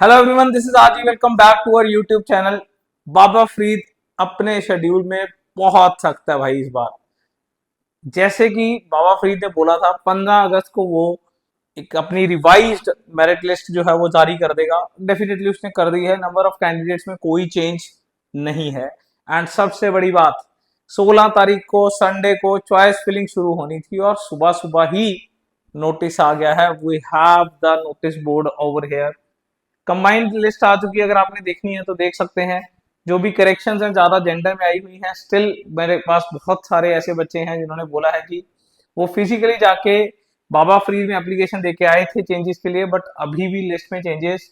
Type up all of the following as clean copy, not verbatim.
Hello everyone, this is Aaji. Welcome back to our YouTube channel. Baba Farid अपने schedule में बहुत सख्त है भाई इस बार। जैसे कि बाबा फरीद ने बोला था 15 अगस्त को वो एक अपनी रिवाइज्ड मेरिट लिस्ट जो है वो जारी कर देगा। डेफिनेटली उसने कर दी है। नंबर ऑफ कैंडिडेट्स में कोई चेंज नहीं है। एंड सबसे बड़ी बात, 16 तारीख को संडे को चॉइस फिलिंग शुरू होनी थी और सुबह सुबह ही नोटिस आ गया है। We have the notice board over here. Combined list आ चुकी है। अगर आपने देखनी है तो देख सकते हैं। जो भी करेक्शंस हैं ज्यादा जेंडर में आई हुई हैं। स्टिल मेरे पास बहुत सारे ऐसे बच्चे हैं जिन्होंने बोला है कि वो फिजिकली जाके बाबा फ्रीज में एप्लीकेशन देके आए थे चेंजेस के लिए, बट अभी भी लिस्ट में चेंजेस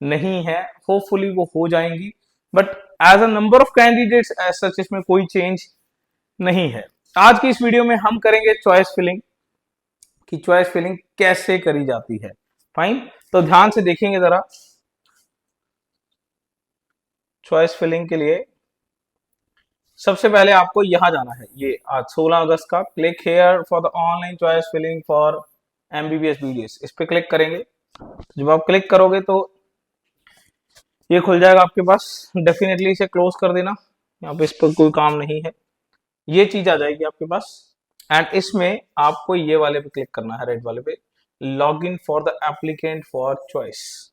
नहीं है। होपफुली वो हो जाएंगी, but as a number of candidates as such इसमें कोई चेंज नहीं है। आज की इस वीडियो में हम करेंगे चॉइस फिलिंग कि चॉइस फिलिंग कैसे करी जाती है। फाइन, तो ध्यान से देखेंगे जरा। चॉइस फिलिंग के लिए सबसे पहले आपको यहां जाना है। ये आज 16 अगस्त का, click here for the online choice filling for MBBS BDS, इस पे क्लिक करेंगे। जब आप क्लिक करोगे तो ये खुल जाएगा आपके पास। डेफिनेटली इसे क्लोज कर देना, यहाँ पे इस पर कोई काम नहीं है। ये चीज आ जाएगी आपके पास एंड इसमें आपको ये वाले पे क्लिक करना है, रेड वाले पे, log in for the applicant for choice.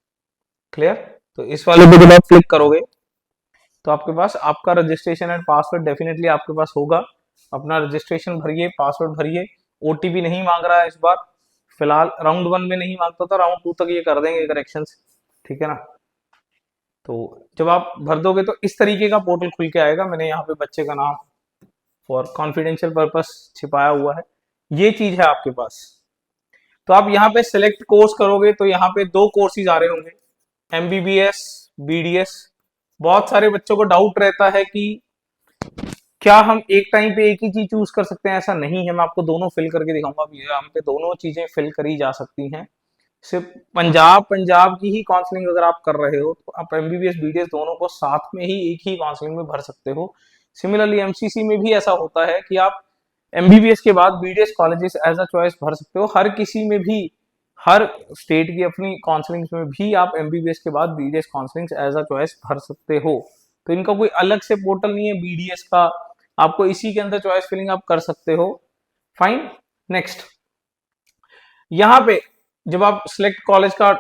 Clear? तो इस वाले पे जब आप क्लिक करोगे तो आपके पास आपका रजिस्ट्रेशन एंड पासवर्ड डेफिनेटली आपके पास होगा। अपना रजिस्ट्रेशन भरिए, पासवर्ड भरिए। ओटीपी नहीं मांग रहा है इस बार फिलहाल। राउंड 1 में नहीं मांगता था, राउंड 2 तक ये कर देंगे करेक्शंस, ठीक है ना। तो जब आप भर दोगे तो इस तरीके का पोर्टल खुल के आएगा। मैंने यहाँ पे बच्चे का नाम फॉर कॉन्फिडेंशियल पर्पस छिपाया हुआ है। ये चीज है आपके पास। तो आप यहाँ पे सिलेक्ट कोर्स करोगे तो यहाँ पे 2 कोर्सेज आ रहे होंगे, एमबीबीएस बीडीएस। बहुत सारे बच्चों को डाउट रहता है कि क्या हम एक टाइम पे एक ही चीज चूज कर सकते हैं। ऐसा नहीं है, मैं आपको दोनों फिल करके दिखाऊंगा। अब यहाँ पे दोनों चीजें फिल करी जा सकती हैं। सिर्फ पंजाब की ही काउंसलिंग अगर आप कर रहे हो तो आप एमबीबीएस बीडीएस दोनों को साथ में ही एक ही काउंसलिंग में भर सकते हो। सिमिलरली एमसीसी में भी ऐसा होता है कि आप एमबीबीएस के बाद BDS colleges as a choice भर सकते हो। हर किसी में भी, हर स्टेट की अपनी काउंसलिंग में भी आप एमबीबीएस के बाद BDS counselling as a choice भर सकते हो। तो इनका कोई अलग से पोर्टल नहीं है बीडीएस का, आपको इसी के अंदर चॉइस फिलिंग आप कर सकते हो। Fine, next. यहाँ पे जब आप सिलेक्ट कॉलेज का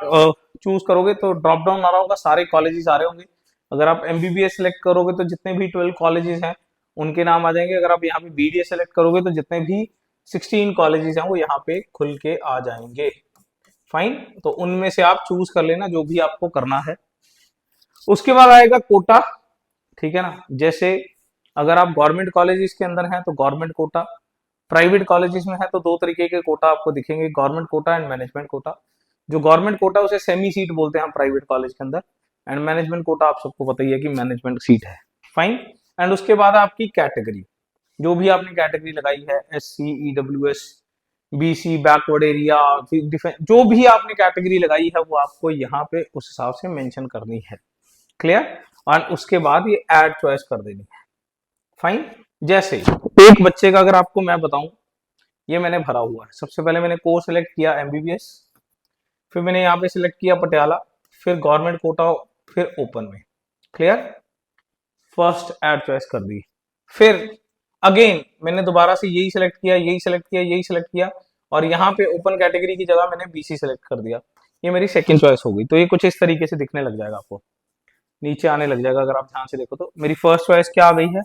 चूज करोगे तो ड्रॉप डाउन आ रहा होगा, सारे कॉलेजेस आ रहे होंगे। अगर आप एमबीबीएस सिलेक्ट करोगे तो जितने भी 12 कॉलेजेस हैं उनके नाम आ जाएंगे। अगर आप यहाँ पे बीडीएस सेलेक्ट करोगे तो जितने भी 16 कॉलेजेस हैं वो यहाँ पे खुल के आ जाएंगे। फाइन, तो उनमें से आप चूज कर लेना जो भी आपको करना है। उसके बाद आएगा कोटा, ठीक है ना। जैसे अगर आप गवर्नमेंट कॉलेजेस के अंदर हैं तो गवर्नमेंट कोटा, प्राइवेट कॉलेजेस में है तो 2 तरीके के कोटा आपको दिखेंगे, government quota and management quota. जो गवर्नमेंट कोटा उसे सेमी सीट बोलते हैं हम प्राइवेट कॉलेज के अंदर, एंड मैनेजमेंट कोटा आप सबको पता ही है कि मैनेजमेंट सीट है। फाइन, एंड उसके बाद आपकी कैटेगरी, जो भी आपने कैटेगरी लगाई है, SC, EWS, BC, backward area, defence, जो भी आपने कैटेगरी लगाई है वो आपको यहाँ पे उस हिसाब से मेंशन करनी है। क्लियर? और उसके बाद ये ऐड चॉइस कर देनी है। फाइन, जैसे एक बच्चे का अगर आपको मैं बताऊं, ये मैंने भरा हुआ है। सबसे पहले मैंने कोर्स सेलेक्ट किया एमबीबीएस, फिर मैंने यहाँ पे सिलेक्ट किया पटियाला, फिर गवर्नमेंट कोटा, फिर ओपन में। क्लियर? फर्स्ट ऐड चॉइस कर दी। फिर अगेन मैंने दोबारा से यही सिलेक्ट किया, यही सिलेक्ट किया, यही सिलेक्ट किया, और यहाँ पे ओपन कैटेगरी की जगह मैंने बीसी सिलेक्ट कर दिया। ये मेरी सेकंड चॉइस हो गई। तो ये कुछ इस तरीके से दिखने लग जाएगा, आपको नीचे आने लग जाएगा। अगर आप ध्यान से देखो तो मेरी फर्स्ट चॉइस क्या आ गई है,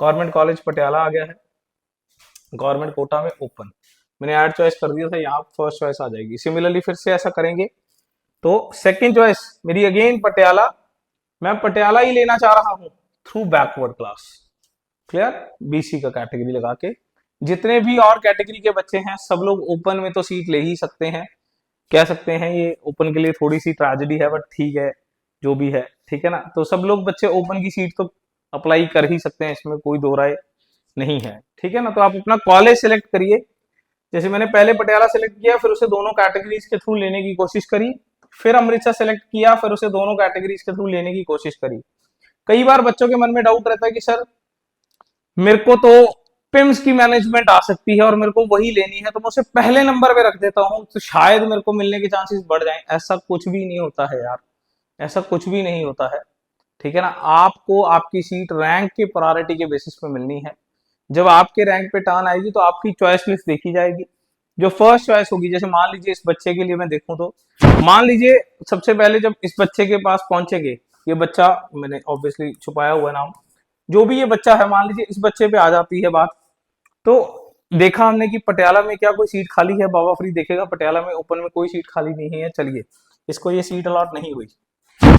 गवर्नमेंट कॉलेज पटियाला आ गया है। गवर्नमेंट कोटा में ओपन मैंने ऐड चॉइस कर दिया था, यहाँ फर्स्ट चॉइस आ जाएगी। सिमिलरली फिर से ऐसा करेंगे तो सेकंड चॉइस मेरी अगेन पटियाला। मैं पटियाला ही लेना चाह रहा हूं through backward class. Clear? BC का कैटेगरी लगा के जितने भी और कैटेगरी के बच्चे हैं सब लोग ओपन में तो सीट ले ही सकते हैं। कह सकते हैं ये ओपन के लिए थोड़ी सी ट्रेजेडी है, बट ठीक है जो भी है, ठीक है ना। तो सब लोग बच्चे ओपन की सीट तो अप्लाई कर ही सकते हैं, इसमें कोई दो राय नहीं है, ठीक है ना। तो आप अपना कॉलेज सेलेक्ट करिए। जैसे मैंने पहले पटियाला सेलेक्ट किया, फिर उसे दोनों कैटेगरीज के थ्रू लेने की कोशिश करी, फिर अमृतसर सेलेक्ट किया, फिर उसे दोनों कैटेगरीज के थ्रू लेने की कोशिश करी। कई बार बच्चों के मन में डाउट रहता है कि सर मेरे को तो पिम्स की मैनेजमेंट आ सकती है और मेरे को वही लेनी है, तो मैं उसे पहले नंबर पे रख देता हूँ तो शायद मेरे को मिलने के चांसेस बढ़ जाएं। ऐसा कुछ भी नहीं होता है यार। ऐसा कुछ भी नहीं होता है, ठीक है ना। आपको आपकी सीट रैंक के प्रायोरिटी के बेसिस पे मिलनी है। जब आपके रैंक पे टर्न आएगी तो आपकी चॉइस लिस्ट देखी जाएगी। जो फर्स्ट चॉइस होगी, जैसे मान लीजिए इस बच्चे के लिए मैं देखूं तो मान लीजिए सबसे पहले जब इस बच्चे के पास पहुंचेंगे, ये बच्चा मैंने ऑब्वियसली छुपाया हुआ नाम, जो भी ये बच्चा है, मान लीजिए इस बच्चे पे आ जाती है बात, तो देखा हमने कि पटियाला में क्या कोई सीट खाली है, बाबा फ्री देखेगा पटियाला में ओपन में कोई सीट खाली नहीं है, चलिए इसको ये सीट अलॉट नहीं हुई।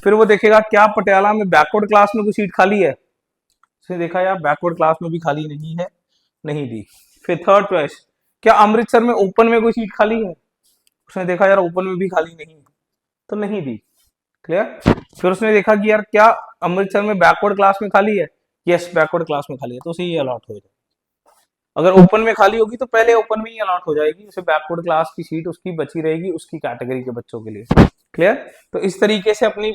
फिर वो देखेगा क्या पटियाला में बैकवर्ड क्लास में कोई सीट खाली है, उसने देखा यार बैकवर्ड क्लास में भी खाली नहीं है, नहीं दी। फिर थर्ड चॉइस, क्या अमृतसर में ओपन में कोई सीट खाली है, उसने देखा यार ओपन में भी खाली नहीं है, तो नहीं दी। क्लियर। फिर उसने देखा कि यार क्या अमृतसर में बैकवर्ड क्लास में खाली है, यस बैकवर्ड क्लास में खाली है, तो उसे ये अलॉट हो जाए। अगर ओपन में खाली होगी तो पहले ओपन में ही अलॉट हो जाएगी, उसे बैकवर्ड क्लास की सीट उसकी बची रहेगी उसकी कैटेगरी के बच्चों के लिए। क्लियर। तो इस तरीके से अपनी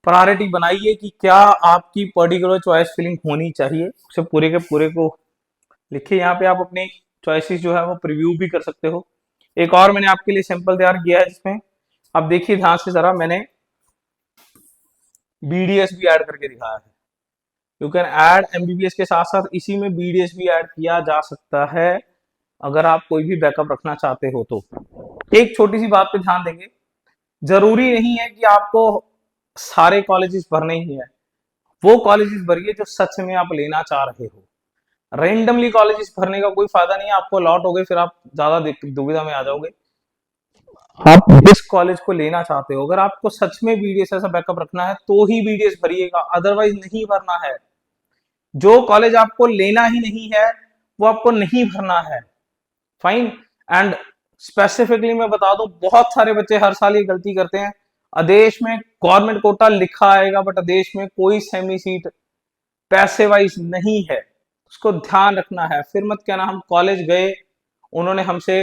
प्रायोरिटी बनाइए कि क्या आपकी पर्टिकुलर चॉइस फिलिंग होनी चाहिए, उसे पूरे के पूरे को लिखिए। यहाँ पे आप अपनी चॉइसेस जो है वो प्रीव्यू भी कर सकते हो। एक और मैंने आपके लिए सैंपल तैयार किया है जिसमें आप देखिए ध्यान से जरा, मैंने बीडीएस भी ऐड करके दिखाया है। यू कैन ऐड एमबीबीएस के साथ साथ इसी में बीडीएस भी ऐड किया जा सकता है अगर आप कोई भी बैकअप रखना चाहते हो तो। एक छोटी सी बात पे ध्यान देंगे, जरूरी नहीं है कि आपको सारे कॉलेजेस भरने ही है, वो कॉलेजेस भरिए जो सच में आप लेना चाह रहे हो। रेंडमली कॉलेजेस भरने का कोई फायदा नहीं है, आपको अलॉट हो गए फिर आप ज्यादा दुविधा में आ जाओगे। आप जिस कॉलेज को लेना चाहते हो, अगर आपको सच में बीडीएस ऐसा बैकअप रखना है तो ही बीडीएस भरिएगा, अदरवाइज नहीं भरना है। जो कॉलेज आपको लेना ही नहीं है वो आपको नहीं भरना है। फाइन। एंड स्पेसिफिकली मैं बता दूं, बहुत सारे बच्चे हर साल ये गलती करते हैं, आदेश में गवर्नमेंट कोटा लिखा आएगा बट आदेश में कोई सेमी सीट पैसे वाइज नहीं है, उसको ध्यान रखना है। फिर मत कहना हम कॉलेज गए उन्होंने हमसे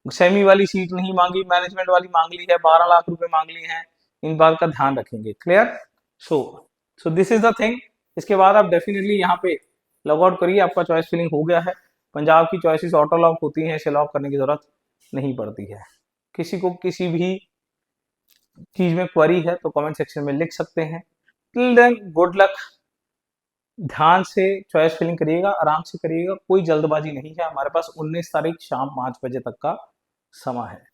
सेमी वाली सीट नहीं मांगी, मैनेजमेंट वाली मांग ली है, 12 लाख रुपए मांग लिए हैं, इन बात का ध्यान रखेंगे। Clear. So so this is the thing. इसके बाद आप डेफिनेटली यहाँ पे लॉग आउट करिए, आपका चॉइस फिलिंग हो गया है। पंजाब की चॉइसेस ऑटो लॉक होती हैं, इसे लॉक करने की जरूरत नहीं पड़ती है। किसी को किसी भी चीज में क्वेरी है तो कमेंट सेक्शन में लिख सकते हैं। Till then good luck. ध्यान से चॉइस फिलिंग करिएगा, आराम से करिएगा, कोई जल्दबाजी नहीं है। हमारे पास 19 तारीख शाम 5 बजे तक का समय है।